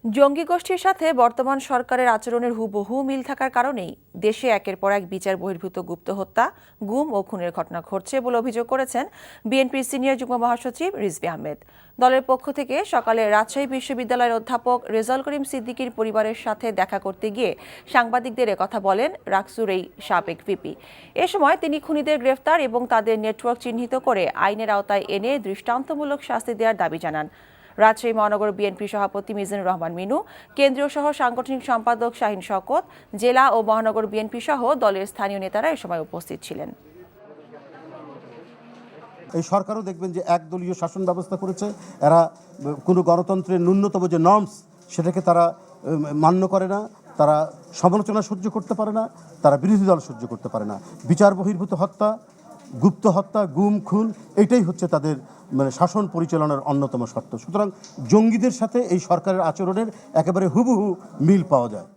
জঙ্গি গোষ্ঠীর সাথে বর্তমান সরকারের আচরণের হুবহু মিল থাকার কারণেই দেশে একের পর এক বিচার বহির্ভূত গুপ্ত হত্যা, গুম ও খুনের ঘটনা ঘটছে বলে অভিযোগ করেছেন বিএনপির সিনিয়র যুগ্ম মহাসচিব রিজভী আহমেদ। দলের পক্ষ থেকে সকালে রাজশাহী বিশ্ববিদ্যালয়ের অধ্যাপক রেজাউল করিম সিদ্দিকীর পরিবারের সাথে দেখা করতে গিয়ে সাংবাদিকদের একথা বলেন রাকসুর এই সাবেক ভিপি। এ সময় তিনি খুনিদের গ্রেফতার এবং তাদের নেটওয়ার্ক চিহ্নিত করে আইনের আওতায় এনে দৃষ্টান্তমূলক শাস্তি দেওয়ার দাবি জানান। রাজশাহী মহানগর বিএনপি সভাপতি মিজানুর রহমান মিনু, কেন্দ্রীয় সহ সাংগঠনিক সম্পাদক শাহিন শওকত, জেলা ও মহানগর বিএনপি সহ দলের স্থানীয় নেতারা এ সময় উপস্থিত ছিলেন। এই সরকারও দেখবেন যে একদলীয় শাসন ব্যবস্থা করেছে। এরা কোনো গণতন্ত্রের ন্যূনতম যে নর্মস সেটাকে তারা মান্য করে না, তারা সমালোচনা সহ্য করতে পারে না, তারা বিরোধী দল সহ্য করতে পারে না। বিচার বহির্ভূত হত্যা, গুপ্ত হত্যা, গুম খুন এটাই হচ্ছে তাদের শাসন পরিচালনার অন্যতম শর্ত। সুতরাং জঙ্গিদের সাথে এই সরকারের আচরণের একেবারে হুবহু মিল পাওয়া যায়।